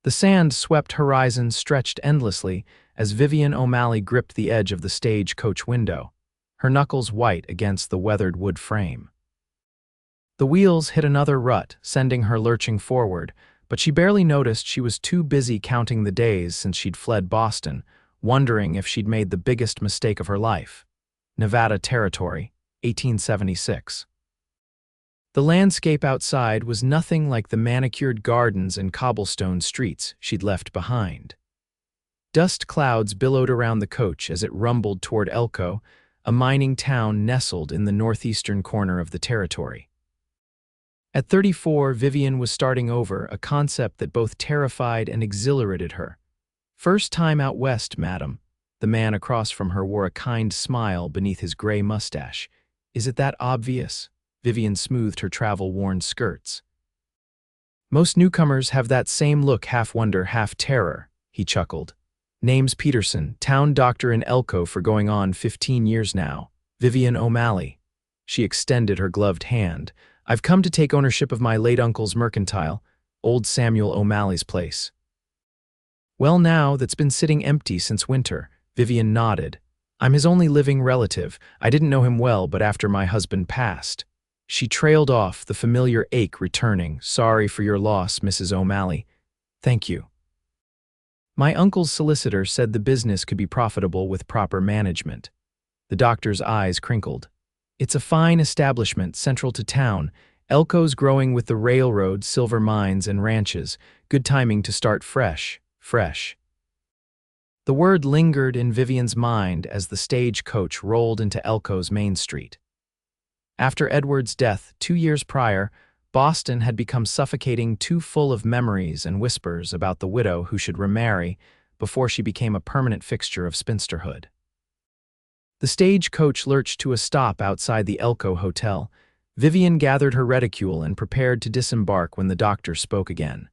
The sand-swept horizon stretched endlessly as Vivian O'Malley gripped the edge of the stage-coach window, her knuckles white against the weathered wood frame. The wheels hit another rut, sending her lurching forward, but she barely noticed she was too busy counting the days since she'd fled Boston, wondering if she'd made the biggest mistake of her life. Nevada Territory, 1876. The landscape outside was nothing like the manicured gardens and cobblestone streets she'd left behind. Dust clouds billowed around the coach as it rumbled toward Elko, a mining town nestled in the northeastern corner of the territory. At 34, Vivian was starting over, a concept that both terrified and exhilarated her. "First time out west, madam." The man across from her wore a kind smile beneath his gray mustache. "Is it that obvious?" Vivian smoothed her travel-worn skirts. "Most newcomers have that same look, half wonder, half terror," he chuckled. "Name's Peterson, town doctor in Elko for going on 15 years now. Vivian O'Malley." She extended her gloved hand. "I've come to take ownership of my late uncle's mercantile, old Samuel O'Malley's place." "Well now, that's been sitting empty since winter." Vivian nodded. "I'm his only living relative. I didn't know him well, but after my husband passed." She trailed off, the familiar ache returning. "Sorry for your loss, Mrs. O'Malley." "Thank you." "My uncle's solicitor said the business could be profitable with proper management." The doctor's eyes crinkled. "It's a fine establishment, central to town. Elko's growing with the railroad, silver mines, and ranches. Good timing to start fresh. The word lingered in Vivian's mind as the stagecoach rolled into Elko's Main Street. After Edward's death 2 years prior, Boston had become suffocating, too full of memories and whispers about the widow who should remarry before she became a permanent fixture of spinsterhood. The stagecoach lurched to a stop outside the Elko Hotel. Vivian gathered her reticule and prepared to disembark when the doctor spoke again.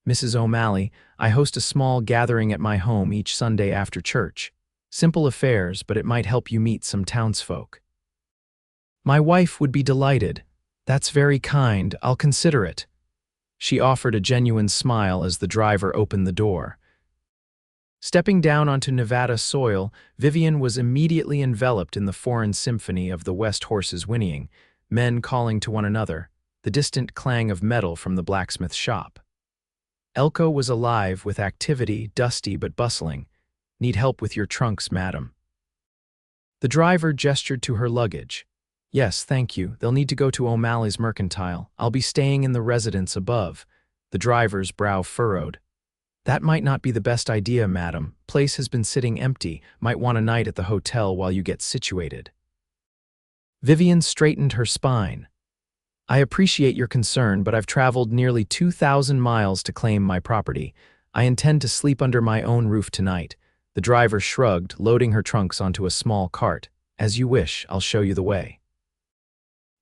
"Mrs. O'Malley, I host a small gathering at my home each Sunday after church. Simple affairs, but it might help you meet some townsfolk." "My wife would be delighted." "That's very kind. I'll consider it." She offered a genuine smile as the driver opened the door. Stepping down onto Nevada soil, Vivian was immediately enveloped in the foreign symphony of the West horses whinnying, men calling to one another, the distant clang of metal from the blacksmith shop. Elko was alive with activity, dusty but bustling. "Need help with your trunks, madam." The driver gestured to her luggage. "Yes, thank you. They'll need to go to O'Malley's mercantile. I'll be staying in the residence above." The driver's brow furrowed. "That might not be the best idea, madam. Place has been sitting empty. Might want a night at the hotel while you get situated." Vivian straightened her spine. "I appreciate your concern, but I've traveled nearly 2,000 miles to claim my property. I intend to sleep under my own roof tonight." The driver shrugged, loading her trunks onto a small cart. "As you wish, I'll show you the way."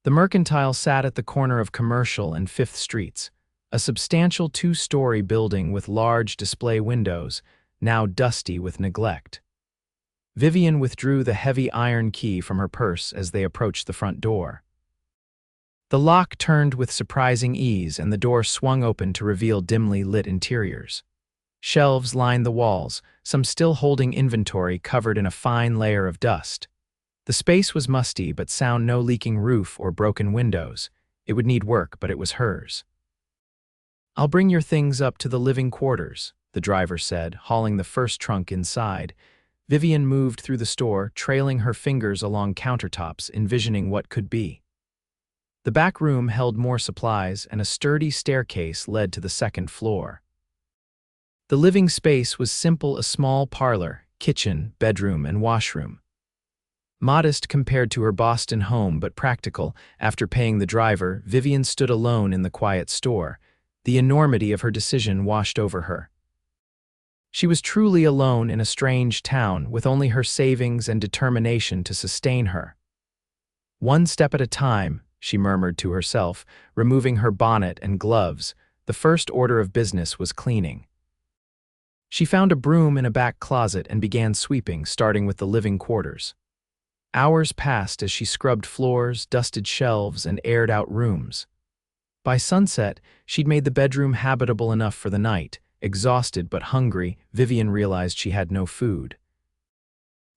The mercantile sat at the corner of Commercial and 5th Streets, a substantial 2-story building with large display windows, now dusty with neglect. Vivian withdrew the heavy iron key from her purse as they approached the front door. The lock turned with surprising ease, and the door swung open to reveal dimly lit interiors. Shelves lined the walls, some still holding inventory covered in a fine layer of dust. The space was musty but sound no leaking roof or broken windows. It would need work, but it was hers. "I'll bring your things up to the living quarters," the driver said, hauling the first trunk inside. Vivian moved through the store, trailing her fingers along countertops, envisioning what could be. The back room held more supplies, and a sturdy staircase led to the 2nd floor. The living space was simple: a small parlor, kitchen, bedroom, and washroom. Modest compared to her Boston home, but practical. After paying the driver, Vivian stood alone in the quiet store. The enormity of her decision washed over her. She was truly alone in a strange town, with only her savings and determination to sustain her. "One step at a time," she murmured to herself, removing her bonnet and gloves. The first order of business was cleaning. She found a broom in a back closet and began sweeping, starting with the living quarters. Hours passed as she scrubbed floors, dusted shelves, and aired out rooms. By sunset, she'd made the bedroom habitable enough for the night, Exhausted but hungry, Vivian realized she had no food.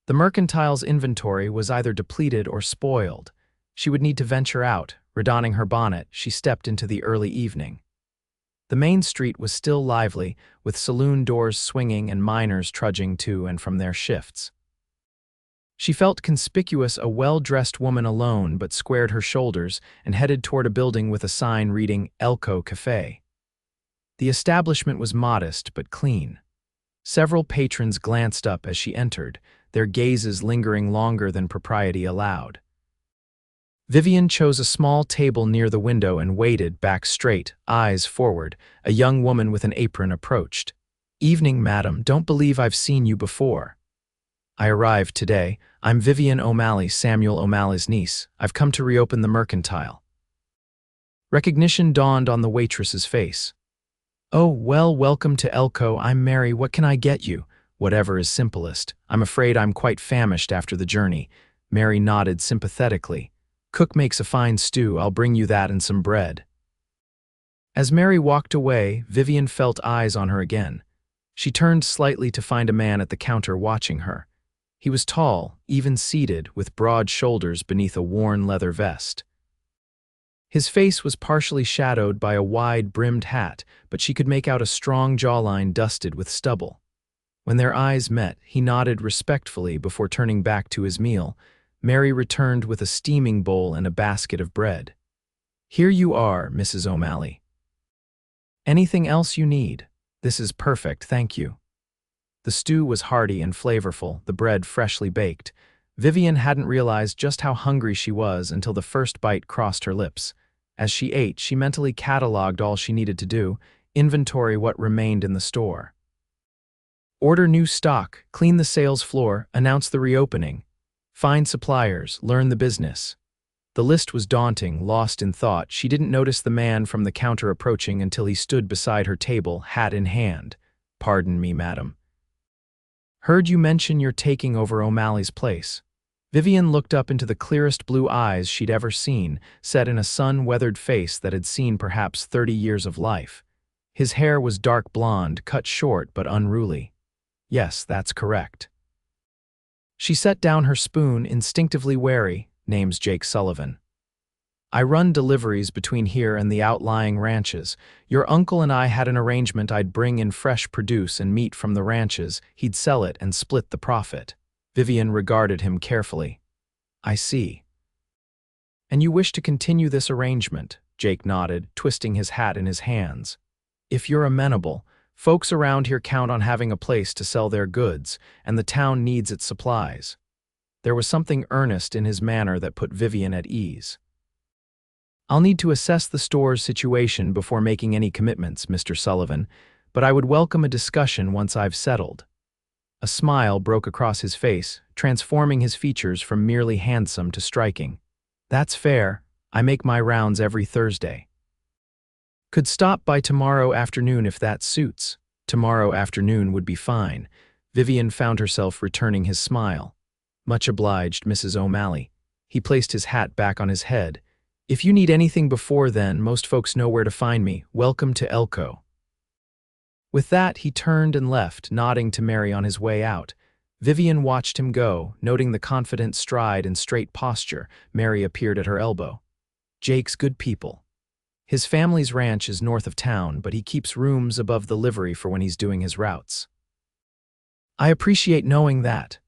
The mercantile's inventory was either depleted or spoiled. She would need to venture out. Redonning her bonnet, she stepped into the early evening. The main street was still lively, with saloon doors swinging and miners trudging to and from their shifts. She felt conspicuous, a well-dressed woman alone, but squared her shoulders and headed toward a building with a sign reading Elko Cafe. The establishment was modest but clean. Several patrons glanced up as she entered, their gazes lingering longer than propriety allowed. Vivian chose a small table near the window and waited, back straight, eyes forward. A young woman with an apron approached. "Evening, madam. Don't believe I've seen you before." "I arrived today. I'm Vivian O'Malley, Samuel O'Malley's niece. I've come to reopen the mercantile." Recognition dawned on the waitress's face. "Oh, well, welcome to Elko. I'm Mary. What can I get you?" "Whatever is simplest. I'm afraid I'm quite famished after the journey." Mary nodded sympathetically. "Cook makes a fine stew. I'll bring you that and some bread." As Mary walked away, Vivian felt eyes on her again. She turned slightly to find a man at the counter watching her. He was tall, even-seated, with broad shoulders beneath a worn leather vest. His face was partially shadowed by a wide-brimmed hat, but she could make out a strong jawline dusted with stubble. When their eyes met, he nodded respectfully before turning back to his meal. Mary returned with a steaming bowl and a basket of bread. "Here you are, Mrs. O'Malley." "Anything else you need?" "This is perfect, thank you." The stew was hearty and flavorful, the bread freshly baked. Vivian hadn't realized just how hungry she was until the first bite crossed her lips. As she ate, she mentally cataloged all she needed to do, inventory what remained in the store. Order new stock, clean the sales floor, announce the reopening. Find suppliers, learn the business. The list was daunting. Lost in thought, she didn't notice the man from the counter approaching until he stood beside her table, hat in hand. "Pardon me, madam. Heard you mention you're taking over O'Malley's place." Vivian looked up into the clearest blue eyes she'd ever seen, set in a sun-weathered face that had seen perhaps 30 years of life. His hair was dark blonde, cut short but unruly. "Yes, that's correct." She set down her spoon, instinctively wary. "Name's Jake Sullivan. I run deliveries between here and the outlying ranches. Your uncle and I had an arrangement I'd bring in fresh produce and meat from the ranches, he'd sell it and split the profit." Vivian regarded him carefully. "I see. And you wish to continue this arrangement?" Jake nodded, twisting his hat in his hands. "If you're amenable, folks around here count on having a place to sell their goods, and the town needs its supplies." There was something earnest in his manner that put Vivian at ease. "I'll need to assess the store's situation before making any commitments, Mr. Sullivan, but I would welcome a discussion once I've settled." A smile broke across his face, transforming his features from merely handsome to striking. "That's fair. I make my rounds every Thursday. Could stop by tomorrow afternoon if that suits." Tomorrow afternoon would be fine. Vivian found herself returning his smile. "Much obliged, Mrs. O'Malley." He placed his hat back on his head. "If you need anything before then, most folks know where to find me. Welcome to Elko." With that, he turned and left, nodding to Mary on his way out. Vivian watched him go, noting the confident stride and straight posture. Mary appeared at her elbow. "Jake's good people. His family's ranch is north of town, but he keeps rooms above the livery for when he's doing his routes." "I appreciate knowing that."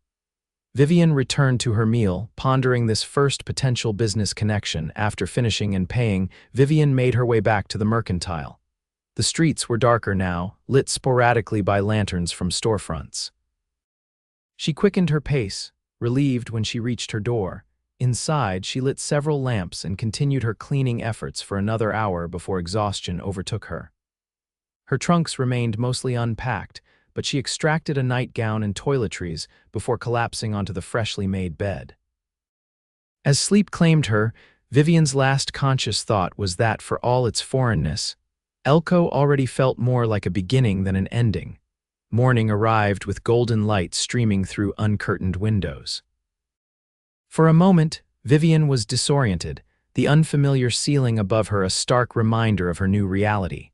Vivian returned to her meal, pondering this first potential business connection. After finishing and paying, Vivian made her way back to the mercantile. The streets were darker now, lit sporadically by lanterns from storefronts. She quickened her pace, relieved when she reached her door. Inside, she lit several lamps and continued her cleaning efforts for another hour before exhaustion overtook her. Her trunks remained mostly unpacked, but she extracted a nightgown and toiletries before collapsing onto the freshly made bed. As sleep claimed her, Vivian's last conscious thought was that, for all its foreignness, Elko already felt more like a beginning than an ending. Morning arrived with golden light streaming through uncurtained windows. For a moment, Vivian was disoriented, the unfamiliar ceiling above her a stark reminder of her new reality.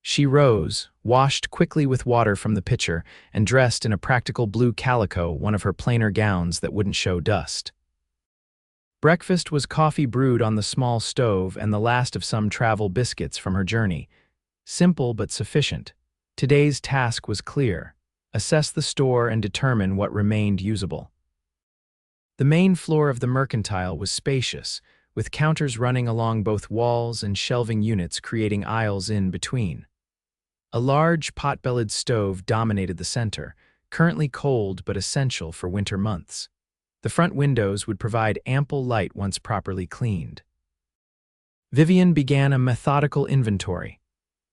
She rose, washed quickly with water from the pitcher, and dressed in a practical blue calico, one of her plainer gowns that wouldn't show dust. Breakfast was coffee brewed on the small stove and the last of some travel biscuits from her journey. Simple but sufficient. Today's task was clear: assess the store and determine what remained usable. The main floor of the mercantile was spacious, with counters running along both walls and shelving units creating aisles in between. A large pot-bellied stove dominated the center, currently cold but essential for winter months. The front windows would provide ample light once properly cleaned. Vivian began a methodical inventory.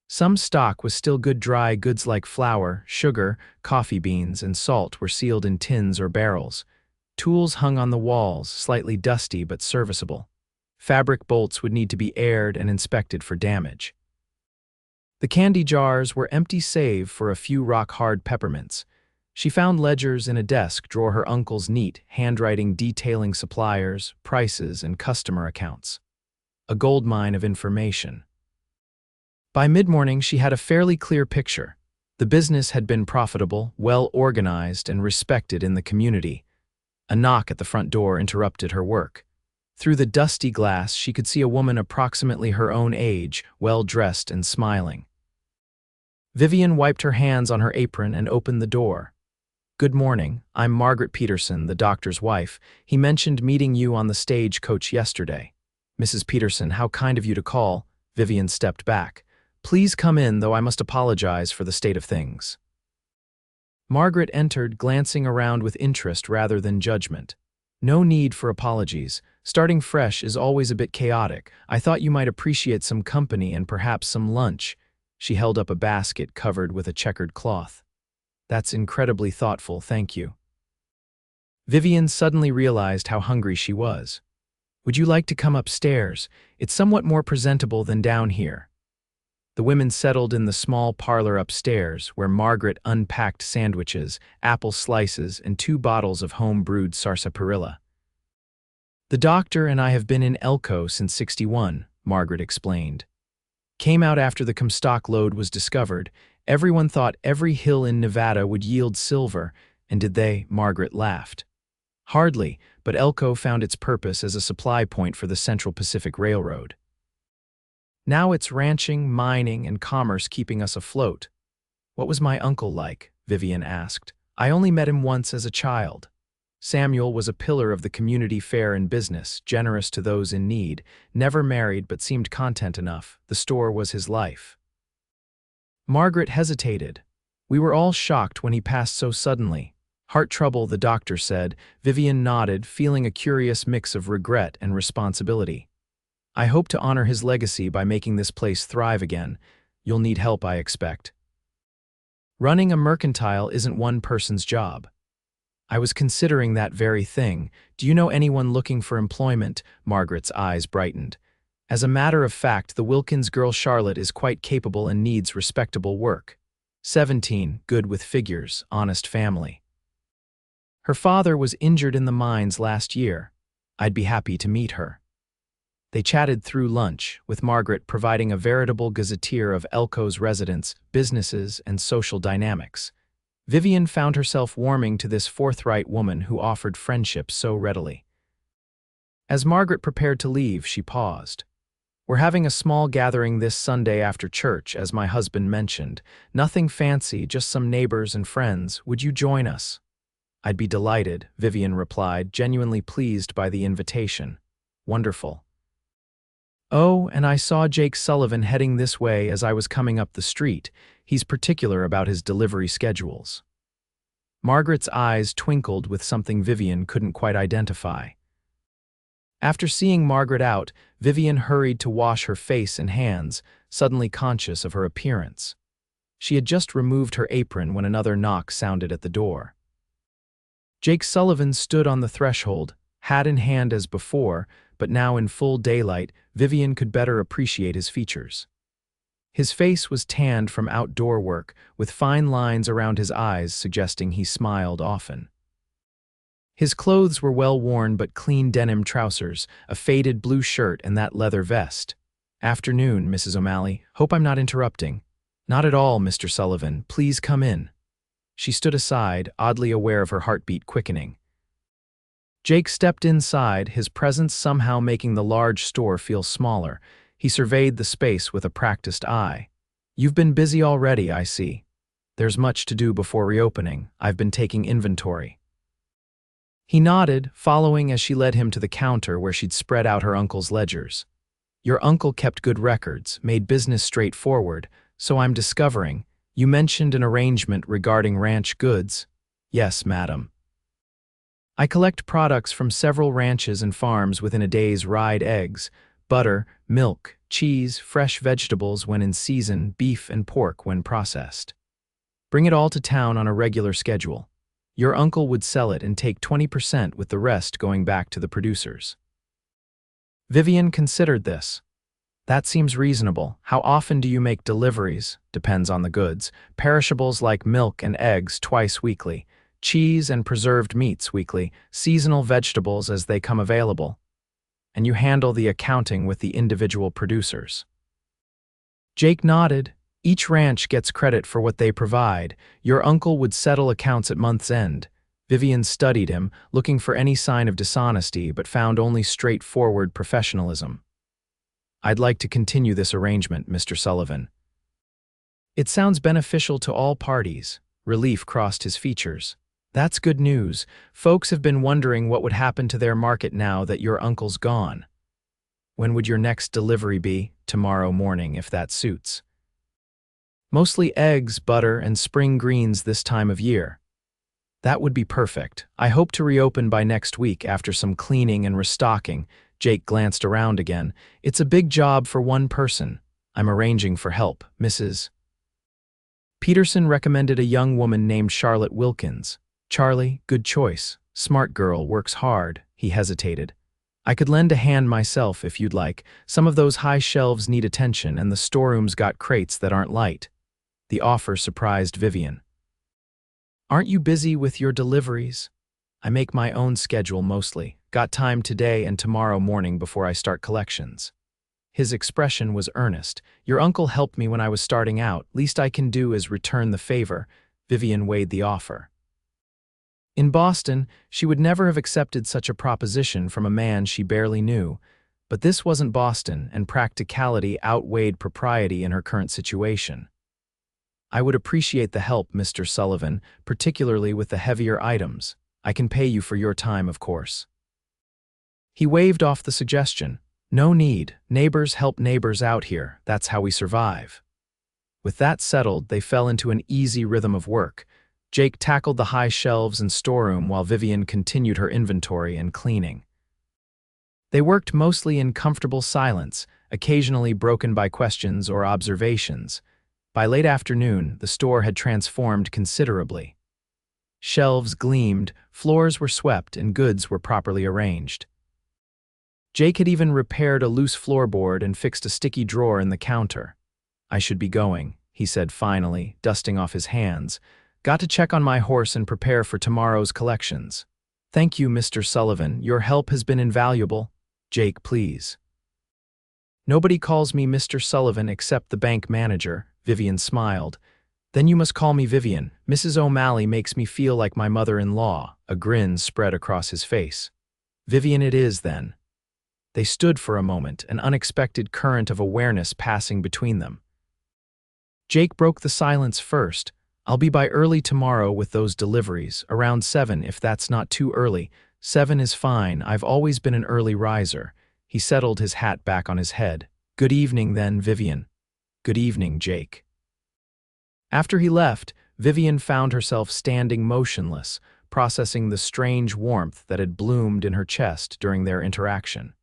Some stock was still good. Dry goods like flour, sugar, coffee beans, and salt were sealed in tins or barrels. Tools hung on the walls, slightly dusty but serviceable. Fabric bolts would need to be aired and inspected for damage. The candy jars were empty save for a few rock-hard peppermints. She found ledgers in a desk drawer, her uncle's neat handwriting detailing suppliers, prices, and customer accounts. A goldmine of information. By mid-morning, she had a fairly clear picture. The business had been profitable, well-organized, and respected in the community. A knock at the front door interrupted her work. Through the dusty glass, she could see a woman approximately her own age, well-dressed and smiling. Vivian wiped her hands on her apron and opened the door. "Good morning. I'm Margaret Peterson, the doctor's wife. He mentioned meeting you on the stagecoach yesterday." "Mrs. Peterson, how kind of you to call." Vivian stepped back. "Please come in, though I must apologize for the state of things." Margaret entered, glancing around with interest rather than judgment. "No need for apologies. Starting fresh is always a bit chaotic. I thought you might appreciate some company and perhaps some lunch." She held up a basket covered with a checkered cloth. "That's incredibly thoughtful, thank you." Vivian suddenly realized how hungry she was. "Would you like to come upstairs? It's somewhat more presentable than down here." The women settled in the small parlor upstairs, where Margaret unpacked sandwiches, apple slices, and 2 bottles of home-brewed sarsaparilla. "The doctor and I have been in Elko since '61, Margaret explained. "Came out after the Comstock lode was discovered. Everyone thought every hill in Nevada would yield silver, and did they?" Margaret laughed. "Hardly, but Elko found its purpose as a supply point for the Central Pacific Railroad. Now it's ranching, mining, and commerce keeping us afloat." "What was my uncle like?" Vivian asked. "I only met him once as a child." Samuel was a pillar of the community fair and business, generous to those in need, never married but seemed content enough. The store was his life. Margaret hesitated. "We were all shocked when he passed so suddenly." "Heart trouble," the doctor said. Vivian nodded, feeling a curious mix of regret and responsibility. "I hope to honor his legacy by making this place thrive again. You'll need help, I expect." Running a mercantile isn't one person's job. "I was considering that very thing. Do you know anyone looking for employment?" Margaret's eyes brightened. "As a matter of fact, the Wilkins girl Charlotte is quite capable and needs respectable work. 17, good with figures, honest family. Her father was injured in the mines last year. I'd be happy to meet her." They chatted through lunch, with Margaret providing a veritable gazetteer of Elko's residents, businesses, and social dynamics. Vivian found herself warming to this forthright woman who offered friendship so readily. As Margaret prepared to leave, she paused. "We're having a small gathering this Sunday after church, as my husband mentioned. Nothing fancy, just some neighbors and friends. Would you join us?" "I'd be delighted," Vivian replied, genuinely pleased by the invitation. "Wonderful. Oh, and I saw Jake Sullivan heading this way as I was coming up the street. He's particular about his delivery schedules." Margaret's eyes twinkled with something Vivian couldn't quite identify. After seeing Margaret out, Vivian hurried to wash her face and hands, suddenly conscious of her appearance. She had just removed her apron when another knock sounded at the door. Jake Sullivan stood on the threshold, hat in hand as before, but now in full daylight, Vivian could better appreciate his features. His face was tanned from outdoor work, with fine lines around his eyes suggesting he smiled often. His clothes were well-worn but clean denim trousers, a faded blue shirt, and that leather vest. "Afternoon, Mrs. O'Malley. Hope I'm not interrupting." Not at all, Mr. Sullivan. Please come in. She stood aside, oddly aware of her heartbeat quickening. Jake stepped inside, his presence somehow making the large store feel smaller. He surveyed the space with a practiced eye. You've been busy already, I see. There's much to do before reopening. I've been taking inventory. He nodded, following as she led him to the counter where she'd spread out her uncle's ledgers. Your uncle kept good records, made business straightforward, so I'm discovering. You mentioned an arrangement regarding ranch goods. Yes, madam. I collect products from several ranches and farms within a day's ride: eggs, butter, milk, cheese, fresh vegetables when in season, beef and pork when processed. Bring it all to town on a regular schedule. Your uncle would sell it and take 20% with the rest going back to the producers. Vivian considered this. That seems reasonable. How often do you make deliveries? Depends on the goods. Perishables like milk and eggs twice weekly. Cheese and preserved meats weekly. Seasonal vegetables as they come available. And you handle the accounting with the individual producers. Jake nodded. Each ranch gets credit for what they provide. Your uncle would settle accounts at month's end. Vivian studied him, looking for any sign of dishonesty, but found only straightforward professionalism. I'd like to continue this arrangement, Mr. Sullivan. It sounds beneficial to all parties. Relief crossed his features. That's good news. Folks have been wondering what would happen to their market now that your uncle's gone. When would your next delivery be? Tomorrow morning, if that suits. Mostly eggs, butter, and spring greens this time of year. That would be perfect. I hope to reopen by next week after some cleaning and restocking. Jake glanced around again. It's a big job for one person. I'm arranging for help, Mrs. Peterson recommended a young woman named Charlotte Wilkins. Charlie, good choice. Smart girl, works hard. He hesitated. I could lend a hand myself if you'd like. Some of those high shelves need attention and the storeroom's got crates that aren't light. The offer surprised Vivian. Aren't you busy with your deliveries? I make my own schedule mostly. Got time today and tomorrow morning before I start collections. His expression was earnest. Your uncle helped me when I was starting out. Least I can do is return the favor. Vivian weighed the offer. In Boston, she would never have accepted such a proposition from a man she barely knew. But this wasn't Boston, and practicality outweighed propriety in her current situation. I would appreciate the help, Mr. Sullivan, particularly with the heavier items. I can pay you for your time, of course. He waved off the suggestion. No need. Neighbors help neighbors out here. That's how we survive. With that settled, they fell into an easy rhythm of work. Jake tackled the high shelves and storeroom while Vivian continued her inventory and cleaning. They worked mostly in comfortable silence, occasionally broken by questions or observations. By late afternoon, the store had transformed considerably. Shelves gleamed, floors were swept, and goods were properly arranged. Jake had even repaired a loose floorboard and fixed a sticky drawer in the counter. I should be going, he said finally, dusting off his hands. Got to check on my horse and prepare for tomorrow's collections. Thank you, Mr. Sullivan. Your help has been invaluable. Jake, please. Nobody calls me Mr. Sullivan except the bank manager, Vivian smiled. Then you must call me Vivian. Mrs. O'Malley makes me feel like my mother-in-law. A grin spread across his face. Vivian it is, then. They stood for a moment, an unexpected current of awareness passing between them. Jake broke the silence first. I'll be by early tomorrow with those deliveries, around 7 if that's not too early. 7 is fine, I've always been an early riser. He settled his hat back on his head. Good evening then, Vivian. Good evening, Jake. After he left, Vivian found herself standing motionless, processing the strange warmth that had bloomed in her chest during their interaction.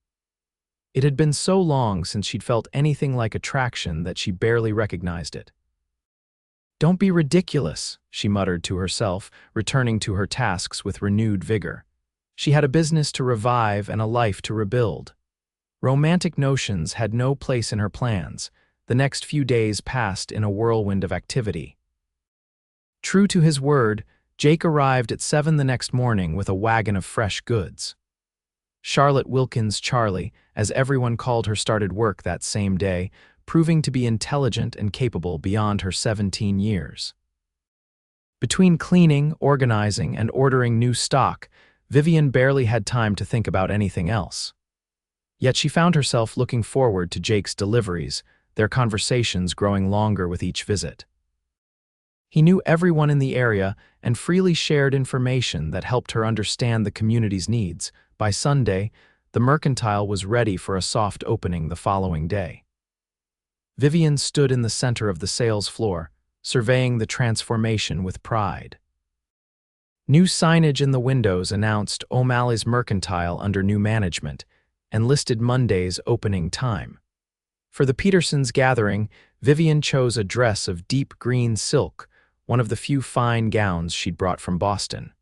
It had been so long since she'd felt anything like attraction that she barely recognized it. Don't be ridiculous, she muttered to herself, returning to her tasks with renewed vigor. She had a business to revive and a life to rebuild. Romantic notions had no place in her plans. The next few days passed in a whirlwind of activity. True to his word, Jake arrived at 7 the next morning with a wagon of fresh goods. Charlotte Wilkins Charlie, as everyone called her, started work that same day, proving to be intelligent and capable beyond her 17 years. Between cleaning, organizing, and ordering new stock, Vivian barely had time to think about anything else. Yet she found herself looking forward to Jake's deliveries, their conversations growing longer with each visit. He knew everyone in the area and freely shared information that helped her understand the community's needs. By Sunday, the mercantile was ready for a soft opening the following day. Vivian stood in the center of the sales floor, surveying the transformation with pride. New signage in the windows announced O'Malley's Mercantile under new management and listed Monday's opening time. For the Petersons' gathering, Vivian chose a dress of deep green silk, one of the few fine gowns she'd brought from Boston.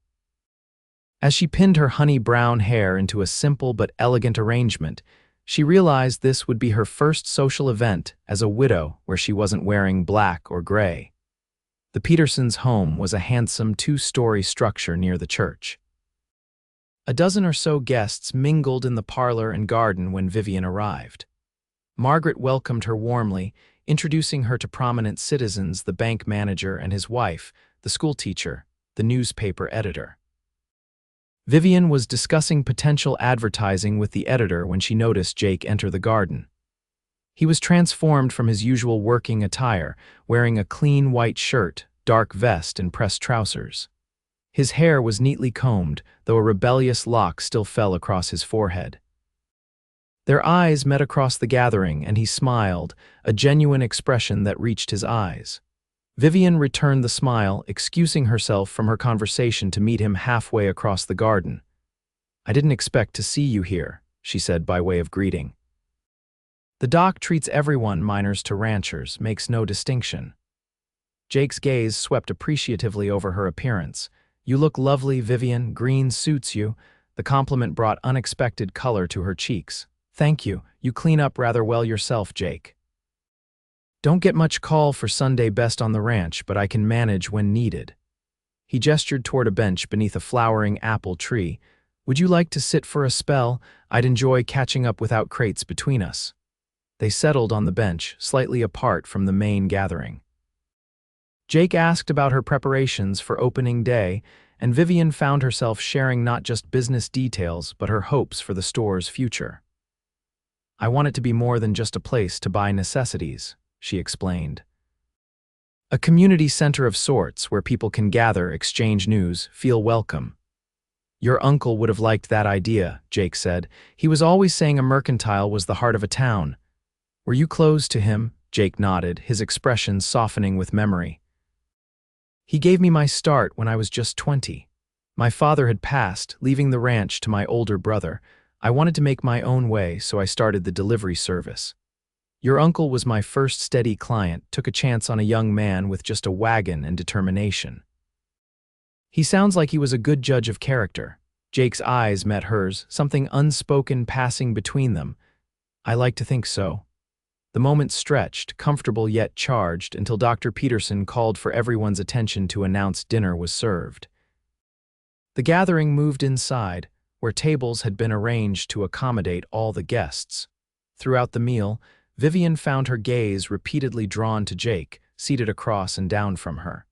As she pinned her honey-brown hair into a simple but elegant arrangement, she realized this would be her first social event as a widow where she wasn't wearing black or gray. The Petersons' home was a handsome two-story structure near the church. A dozen or so guests mingled in the parlor and garden when Vivian arrived. Margaret welcomed her warmly, introducing her to prominent citizens, the bank manager and his wife, the schoolteacher, the newspaper editor. Vivian was discussing potential advertising with the editor when she noticed Jake enter the garden. He was transformed from his usual working attire, wearing a clean white shirt, dark vest, and pressed trousers. His hair was neatly combed, though a rebellious lock still fell across his forehead. Their eyes met across the gathering, and he smiled, a genuine expression that reached his eyes. Vivian returned the smile, excusing herself from her conversation to meet him halfway across the garden. "I didn't expect to see you here," she said by way of greeting. "The dock treats everyone, miners to ranchers, makes no distinction." Jake's gaze swept appreciatively over her appearance. "You look lovely, Vivian. Green suits you." The compliment brought unexpected color to her cheeks. "Thank you. You clean up rather well yourself, Jake." "Don't get much call for Sunday best on the ranch, but I can manage when needed." He gestured toward a bench beneath a flowering apple tree. "Would you like to sit for a spell? I'd enjoy catching up without crates between us." They settled on the bench, slightly apart from the main gathering. Jake asked about her preparations for opening day, and Vivian found herself sharing not just business details, but her hopes for the store's future. "I want it to be more than just a place to buy necessities," she explained. "A community center of sorts where people can gather, exchange news, feel welcome." "Your uncle would have liked that idea," Jake said. "He was always saying a mercantile was the heart of a town." "Were you close to him?" Jake nodded, his expression softening with memory. "He gave me my start when I was just 20. My father had passed, leaving the ranch to my older brother. I wanted to make my own way, so I started the delivery service. Your uncle was my first steady client, took a chance on a young man with just a wagon and determination." "He sounds like he was a good judge of character." Jake's eyes met hers, something unspoken passing between them. "I like to think so." The moment stretched, comfortable yet charged, until Dr. Peterson called for everyone's attention to announce dinner was served. The gathering moved inside, where tables had been arranged to accommodate all the guests. Throughout the meal, Vivian found her gaze repeatedly drawn to Jake, seated across and down from her.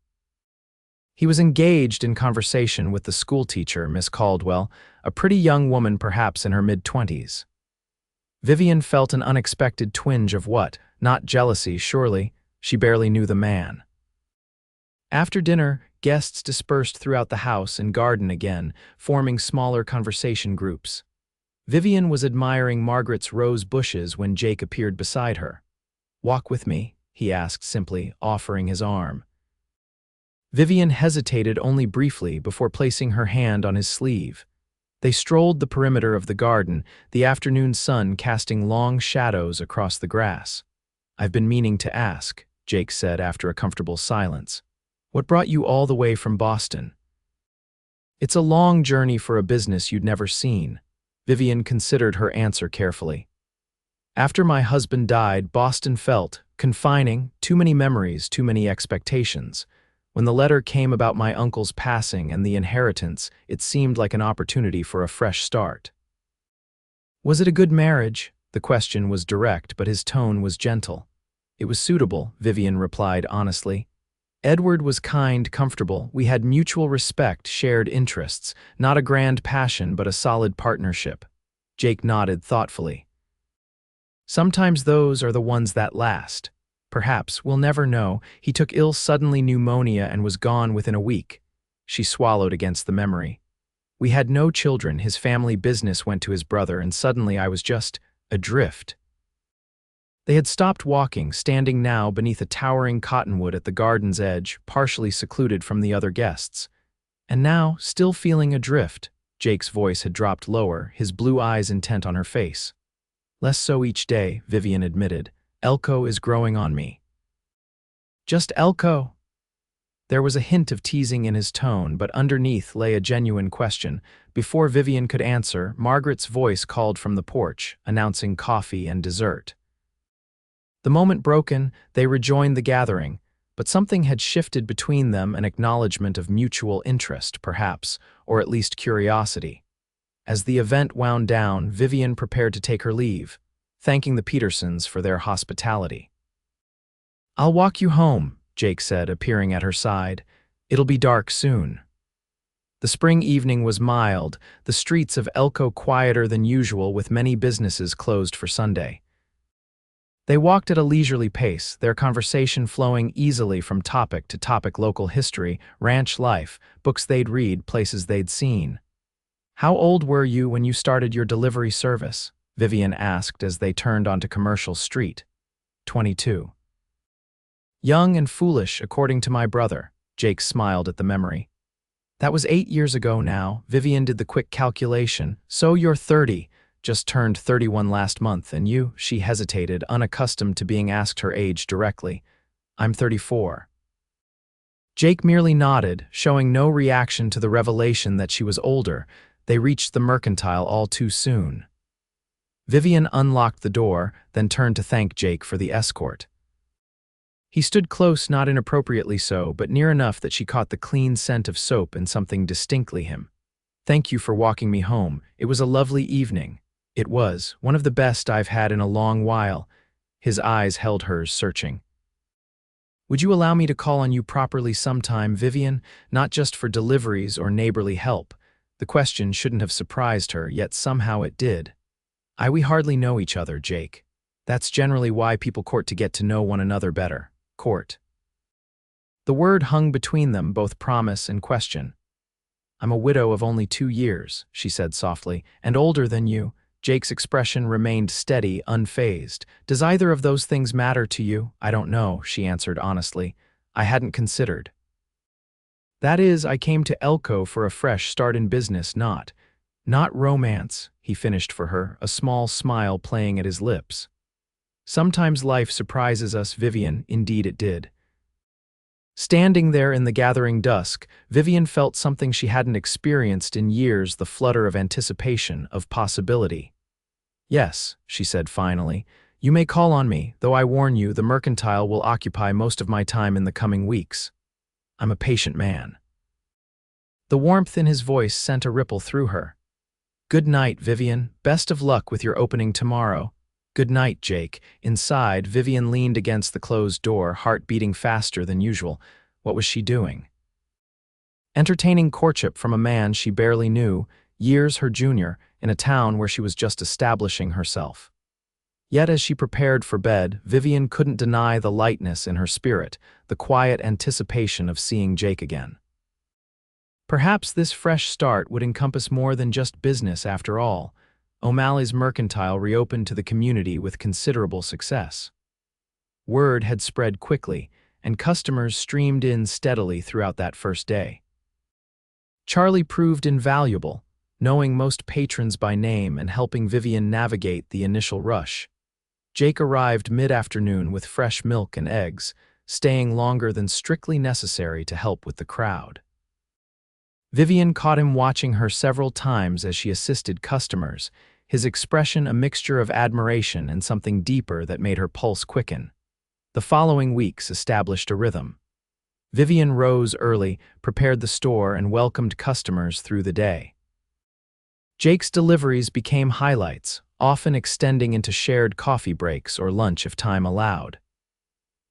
He was engaged in conversation with the schoolteacher, Miss Caldwell, a pretty young woman perhaps in her mid-20s. Vivian felt an unexpected twinge of what? Not jealousy, surely. She barely knew the man. After dinner, guests dispersed throughout the house and garden again, forming smaller conversation groups. Vivian was admiring Margaret's rose bushes when Jake appeared beside her. "Walk with me?" he asked simply, offering his arm. Vivian hesitated only briefly before placing her hand on his sleeve. They strolled the perimeter of the garden, the afternoon sun casting long shadows across the grass. "I've been meaning to ask," Jake said after a comfortable silence. "What brought you all the way from Boston?" "It's a long journey for a business you'd never seen." Vivian considered her answer carefully. "After my husband died, Boston felt confining, too many memories, too many expectations. When the letter came about my uncle's passing and the inheritance, it seemed like an opportunity for a fresh start." "Was it a good marriage?" The question was direct, but his tone was gentle. It was suitable, Vivian replied honestly. Edward was kind, comfortable. We had mutual respect, shared interests, not a grand passion but a solid partnership. Jake nodded thoughtfully. Sometimes those are the ones that last. Perhaps, we'll never know. He took ill suddenly pneumonia and was gone within a week. She swallowed against the memory. We had no children, his family business went to his brother, and suddenly I was just adrift. They had stopped walking, standing now beneath a towering cottonwood at the garden's edge, partially secluded from the other guests. And now, still feeling adrift, Jake's voice had dropped lower, his blue eyes intent on her face. Less so each day, Vivian admitted. Elko is growing on me. Just Elko? There was a hint of teasing in his tone, but underneath lay a genuine question. Before Vivian could answer, Margaret's voice called from the porch, announcing coffee and dessert. The moment broken, they rejoined the gathering, but something had shifted between them, an acknowledgement of mutual interest, perhaps, or at least curiosity. As the event wound down, Vivian prepared to take her leave, thanking the Petersons for their hospitality. "I'll walk you home," Jake said, appearing at her side. "It'll be dark soon." The spring evening was mild, the streets of Elko quieter than usual, with many businesses closed for Sunday. They walked at a leisurely pace, their conversation flowing easily from topic to topic: local history, ranch life, books they'd read, places they'd seen. "How old were you when you started your delivery service?" Vivian asked as they turned onto Commercial Street. 22. "Young and foolish, according to my brother," Jake smiled at the memory. "That was 8 years ago now." Vivian did the quick calculation. "So you're 30. Just turned 31 last month, and you?" She hesitated, unaccustomed to being asked her age directly. "I'm 34. Jake merely nodded, showing no reaction to the revelation that she was older. They reached the Mercantile all too soon. Vivian unlocked the door, then turned to thank Jake for the escort. He stood close, not inappropriately so, but near enough that she caught the clean scent of soap and something distinctly him. "Thank you for walking me home. It was a lovely evening." "It was, one of the best I've had in a long while." His eyes held hers, searching. "Would you allow me to call on you properly sometime, Vivian? Not just for deliveries or neighborly help." The question shouldn't have surprised her, yet somehow it did. We hardly know each other, Jake. That's generally why people court, to get to know one another better. Court. The word hung between them, both promise and question. "I'm a widow of only 2 years, she said softly, "and older than you." Jake's expression remained steady, unfazed. "Does either of those things matter to you?" "I don't know," she answered honestly. "I hadn't considered. That is, I came to Elko for a fresh start in business, not romance," he finished for her, a small smile playing at his lips. "Sometimes life surprises us, Vivian." Indeed it did. Standing there in the gathering dusk, Vivian felt something she hadn't experienced in years, the flutter of anticipation, of possibility. "Yes," she said finally, "you may call on me, though I warn you, the Mercantile will occupy most of my time in the coming weeks. I'm a patient man." The warmth in his voice sent a ripple through her. "Good night, Vivian. Best of luck with your opening tomorrow." "Good night, Jake." Inside, Vivian leaned against the closed door, heart beating faster than usual. What was she doing? Entertaining courtship from a man she barely knew, years her junior, in a town where she was just establishing herself. Yet as she prepared for bed, Vivian couldn't deny the lightness in her spirit, the quiet anticipation of seeing Jake again. Perhaps this fresh start would encompass more than just business after all. O'Malley's Mercantile reopened to the community with considerable success. Word had spread quickly, and customers streamed in steadily throughout that first day. Charlie proved invaluable, knowing most patrons by name and helping Vivian navigate the initial rush. Jake arrived mid-afternoon with fresh milk and eggs, staying longer than strictly necessary to help with the crowd. Vivian caught him watching her several times as she assisted customers, his expression a mixture of admiration and something deeper that made her pulse quicken. The following weeks established a rhythm. Vivian rose early, prepared the store, and welcomed customers through the day. Jake's deliveries became highlights, often extending into shared coffee breaks or lunch if time allowed.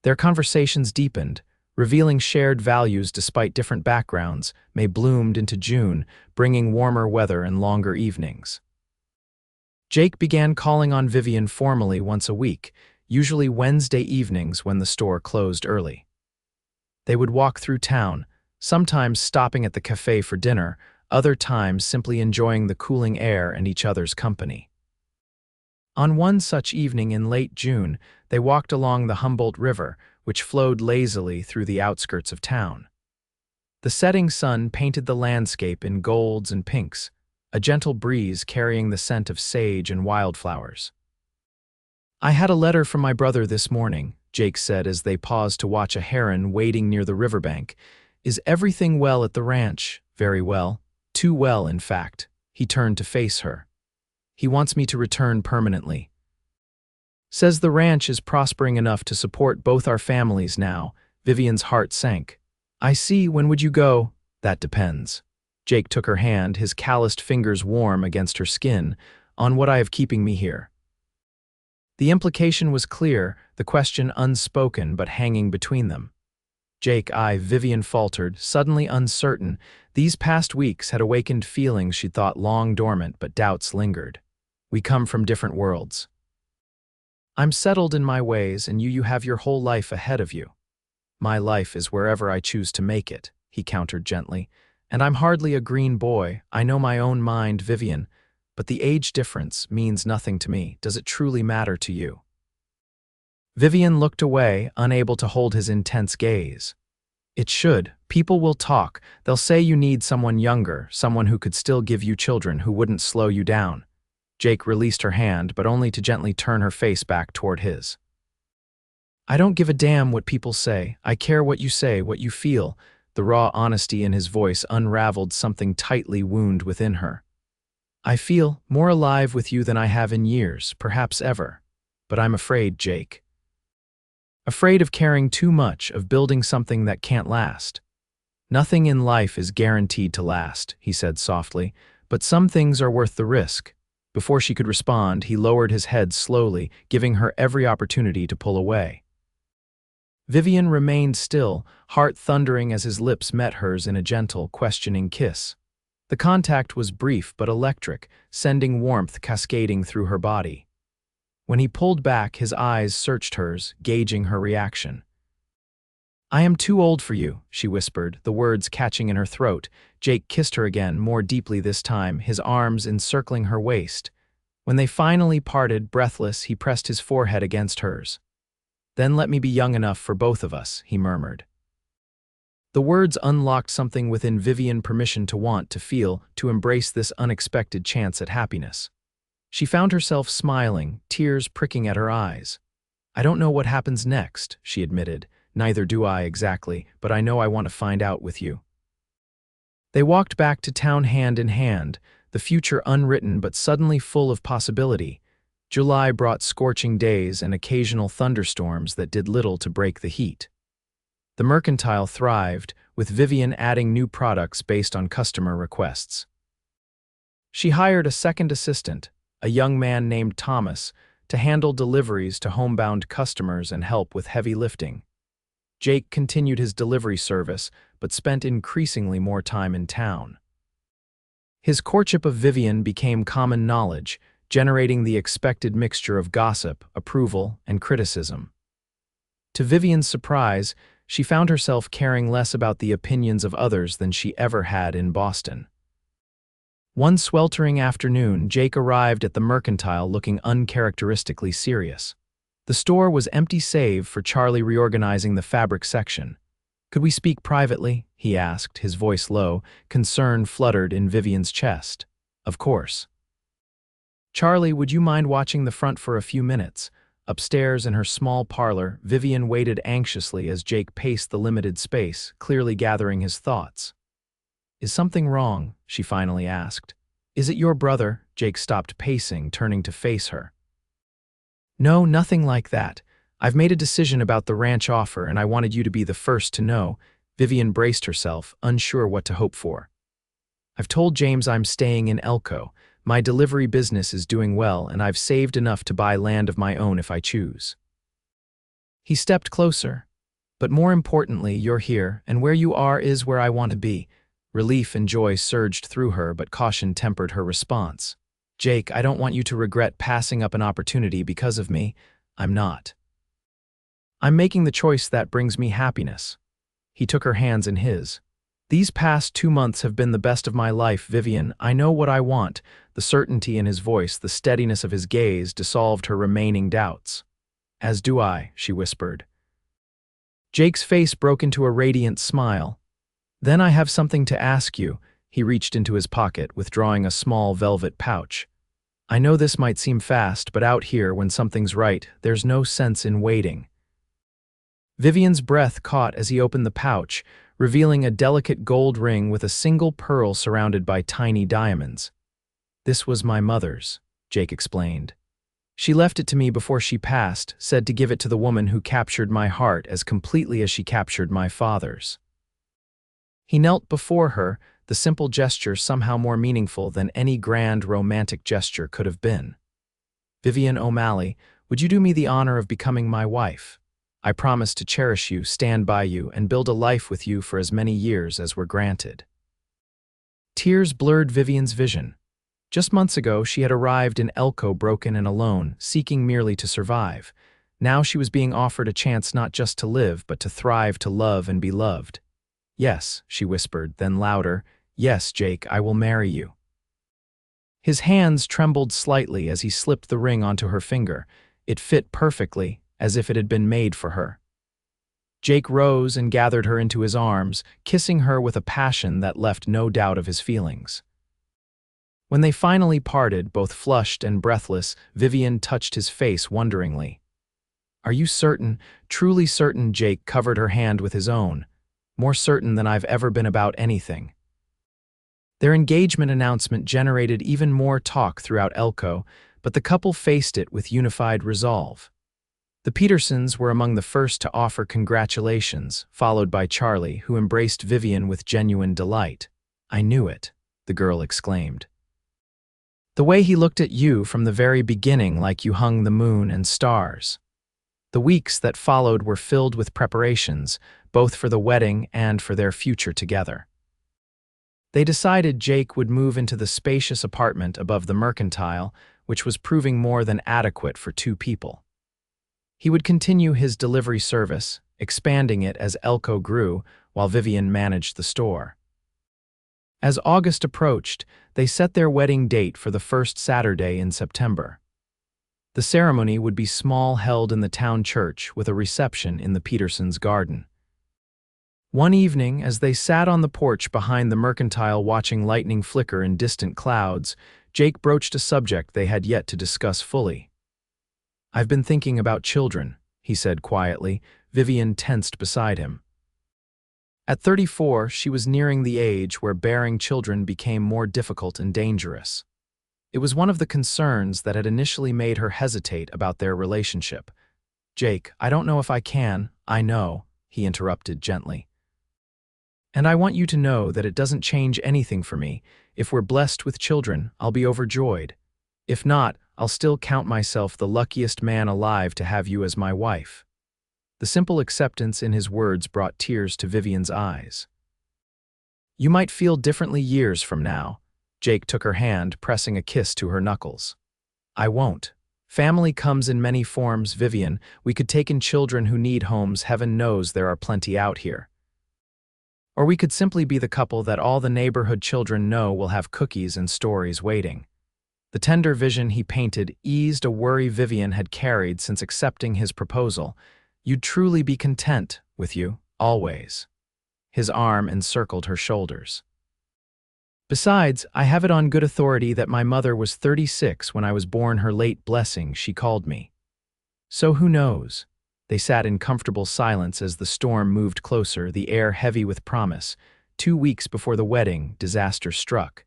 Their conversations deepened, revealing shared values despite different backgrounds. May bloomed into June, bringing warmer weather and longer evenings. Jake began calling on Vivian formally once a week, usually Wednesday evenings when the store closed early. They would walk through town, sometimes stopping at the cafe for dinner, other times simply enjoying the cooling air and each other's company. On one such evening in late June, they walked along the Humboldt River, which flowed lazily through the outskirts of town. The setting sun painted the landscape in golds and pinks, a gentle breeze carrying the scent of sage and wildflowers. "I had a letter from my brother this morning," Jake said as they paused to watch a heron wading near the riverbank. "Is everything well at the ranch?" "Very well. Too well, in fact." He turned to face her. "He wants me to return permanently. Says the ranch is prospering enough to support both our families now." Vivian's heart sank. "I see. When would you go?" "That depends." Jake took her hand, his calloused fingers warm against her skin. "On what I have keeping me here." The implication was clear, the question unspoken but hanging between them. Vivian faltered, suddenly uncertain. These past weeks had awakened feelings she'd thought long dormant, but doubts lingered. "We come from different worlds. I'm settled in my ways, and you have your whole life ahead of you." "My life is wherever I choose to make it," he countered gently. "And I'm hardly a green boy. I know my own mind, Vivian. But the age difference means nothing to me. Does it truly matter to you?" Vivian looked away, unable to hold his intense gaze. "It should. People will talk. They'll say you need someone younger, someone who could still give you children, who wouldn't slow you down." Jake released her hand, but only to gently turn her face back toward his. "I don't give a damn what people say. I care what you say, what you feel." The raw honesty in his voice unraveled something tightly wound within her. "I feel more alive with you than I have in years, perhaps ever. But I'm afraid, Jake. Afraid of caring too much, of building something that can't last." "Nothing in life is guaranteed to last," he said softly, "but some things are worth the risk." Before she could respond, he lowered his head slowly, giving her every opportunity to pull away. Vivian remained still, heart thundering as his lips met hers in a gentle, questioning kiss. The contact was brief but electric, sending warmth cascading through her body. When he pulled back, his eyes searched hers, gauging her reaction. "I am too old for you," she whispered, the words catching in her throat. Jake kissed her again, more deeply this time, his arms encircling her waist. When they finally parted, breathless, he pressed his forehead against hers. "Then let me be young enough for both of us," he murmured. The words unlocked something within Vivian, permission to want, to feel, to embrace this unexpected chance at happiness. She found herself smiling, tears pricking at her eyes. "I don't know what happens next," she admitted. "Neither do I exactly, but I know I want to find out with you." They walked back to town hand in hand, the future unwritten but suddenly full of possibility. July brought scorching days and occasional thunderstorms that did little to break the heat. The mercantile thrived, with Vivian adding new products based on customer requests. She hired a second assistant, a young man named Thomas, to handle deliveries to homebound customers and help with heavy lifting. Jake continued his delivery service, but spent increasingly more time in town. His courtship of Vivian became common knowledge, generating the expected mixture of gossip, approval, and criticism. To Vivian's surprise, she found herself caring less about the opinions of others than she ever had in Boston. One sweltering afternoon, Jake arrived at the mercantile looking uncharacteristically serious. The store was empty save for Charlie reorganizing the fabric section. "Could we speak privately?" he asked, his voice low. Concern fluttered in Vivian's chest. "Of course." "Charlie, would you mind watching the front for a few minutes?" Upstairs in her small parlor, Vivian waited anxiously as Jake paced the limited space, clearly gathering his thoughts. "Is something wrong?" she finally asked. "Is it your brother?" Jake stopped pacing, turning to face her. "No, nothing like that. I've made a decision about the ranch offer, and I wanted you to be the first to know." Vivian braced herself, unsure what to hope for. "I've told James I'm staying in Elko. My delivery business is doing well, and I've saved enough to buy land of my own if I choose." He stepped closer. But more importantly, you're here, and where you are is where I want to be. Relief and joy surged through her, but caution tempered her response. Jake, I don't want you to regret passing up an opportunity because of me. I'm not. I'm making the choice that brings me happiness. He took her hands in his. These past 2 months have been the best of my life, Vivian. I know what I want. The certainty in his voice, the steadiness of his gaze dissolved her remaining doubts. As do I, she whispered. Jake's face broke into a radiant smile. Then I have something to ask you. He reached into his pocket, withdrawing a small velvet pouch. I know this might seem fast, but out here, when something's right, there's no sense in waiting. Vivian's breath caught as he opened the pouch, revealing a delicate gold ring with a single pearl surrounded by tiny diamonds. This was my mother's, Jake explained. She left it to me before she passed, said to give it to the woman who captured my heart as completely as she captured my father's. He knelt before her, the simple gesture somehow more meaningful than any grand romantic gesture could have been. Vivian O'Malley, would you do me the honor of becoming my wife? I promise to cherish you, stand by you, and build a life with you for as many years as were granted. Tears blurred Vivian's vision. Just months ago, she had arrived in Elko broken and alone, seeking merely to survive. Now she was being offered a chance not just to live, but to thrive, to love and be loved. Yes, she whispered, then louder, yes, Jake, I will marry you. His hands trembled slightly as he slipped the ring onto her finger. It fit perfectly, as if it had been made for her. Jake rose and gathered her into his arms, kissing her with a passion that left no doubt of his feelings. When they finally parted, both flushed and breathless, Vivian touched his face wonderingly. Are you certain, truly certain? Jake covered her hand with his own. More certain than I've ever been about anything. Their engagement announcement generated even more talk throughout Elko, but the couple faced it with unified resolve. The Petersons were among the first to offer congratulations, followed by Charlie, who embraced Vivian with genuine delight. I knew it, the girl exclaimed. The way he looked at you from the very beginning, like you hung the moon and stars. The weeks that followed were filled with preparations, both for the wedding and for their future together. They decided Jake would move into the spacious apartment above the mercantile, which was proving more than adequate for 2 people. He would continue his delivery service, expanding it as Elko grew, while Vivian managed the store. As August approached, they set their wedding date for the first Saturday in September. The ceremony would be small, held in the town church with a reception in the Petersons' garden. One evening, as they sat on the porch behind the mercantile watching lightning flicker in distant clouds, Jake broached a subject they had yet to discuss fully. I've been thinking about children, he said quietly. Vivian tensed beside him. At 34, she was nearing the age where bearing children became more difficult and dangerous. It was one of the concerns that had initially made her hesitate about their relationship. Jake, I don't know if I can. I know, he interrupted gently. And I want you to know that it doesn't change anything for me. If we're blessed with children, I'll be overjoyed. If not, I'll still count myself the luckiest man alive to have you as my wife. The simple acceptance in his words brought tears to Vivian's eyes. You might feel differently years from now. Jake took her hand, pressing a kiss to her knuckles. I won't. Family comes in many forms, Vivian. We could take in children who need homes. Heaven knows there are plenty out here. Or we could simply be the couple that all the neighborhood children know will have cookies and stories waiting. The tender vision he painted eased a worry Vivian had carried since accepting his proposal. You'd truly be content with you, always. His arm encircled her shoulders. Besides, I have it on good authority that my mother was 36 when I was born. Her late blessing, she called me. So who knows? They sat in comfortable silence as the storm moved closer, the air heavy with promise. 2 weeks before the wedding, disaster struck.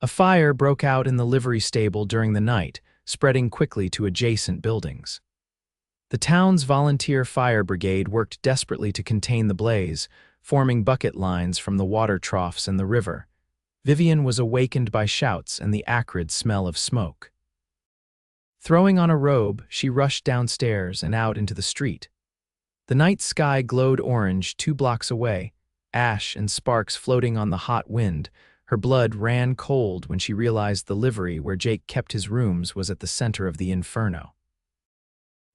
A fire broke out in the livery stable during the night, spreading quickly to adjacent buildings. The town's volunteer fire brigade worked desperately to contain the blaze, forming bucket lines from the water troughs and the river. Vivian was awakened by shouts and the acrid smell of smoke. Throwing on a robe, she rushed downstairs and out into the street. The night sky glowed orange 2 blocks away, ash and sparks floating on the hot wind. Her blood ran cold when she realized the livery where Jake kept his rooms was at the center of the inferno.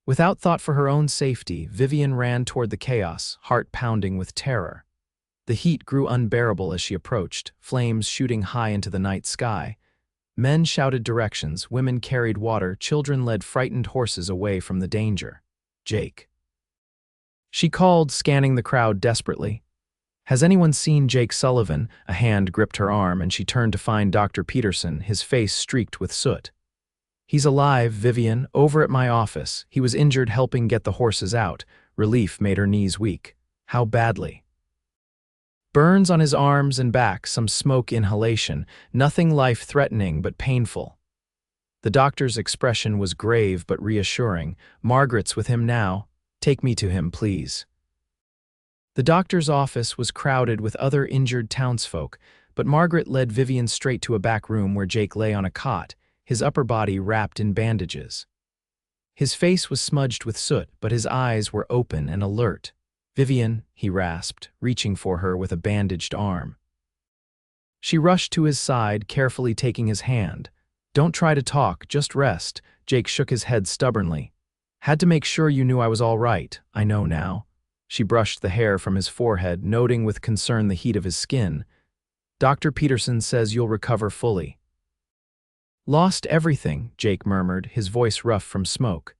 Without thought for her own safety, Vivian ran toward the chaos, heart pounding with terror. The heat grew unbearable as she approached, flames shooting high into the night sky. Men shouted directions, women carried water, children led frightened horses away from the danger. Jake. She called, scanning the crowd desperately. "Has anyone seen Jake Sullivan?" A hand gripped her arm, and she turned to find Dr. Peterson, his face streaked with soot. "He's alive, Vivian, over at my office. He was injured helping get the horses out." Relief made her knees weak. "How badly?" "Burns on his arms and back, some smoke inhalation, nothing life-threatening but painful." The doctor's expression was grave but reassuring. "Margaret's with him now. Take me to him, please." The doctor's office was crowded with other injured townsfolk, but Margaret led Vivian straight to a back room where Jake lay on a cot, his upper body wrapped in bandages. His face was smudged with soot, but his eyes were open and alert. "Vivian," he rasped, reaching for her with a bandaged arm. She rushed to his side, carefully taking his hand. "Don't try to talk, just rest." Jake shook his head stubbornly. "Had to make sure you knew I was all right. I know now." She brushed the hair from his forehead, noting with concern the heat of his skin. "Dr. Peterson says you'll recover fully." "Lost everything," Jake murmured, his voice rough from smoke.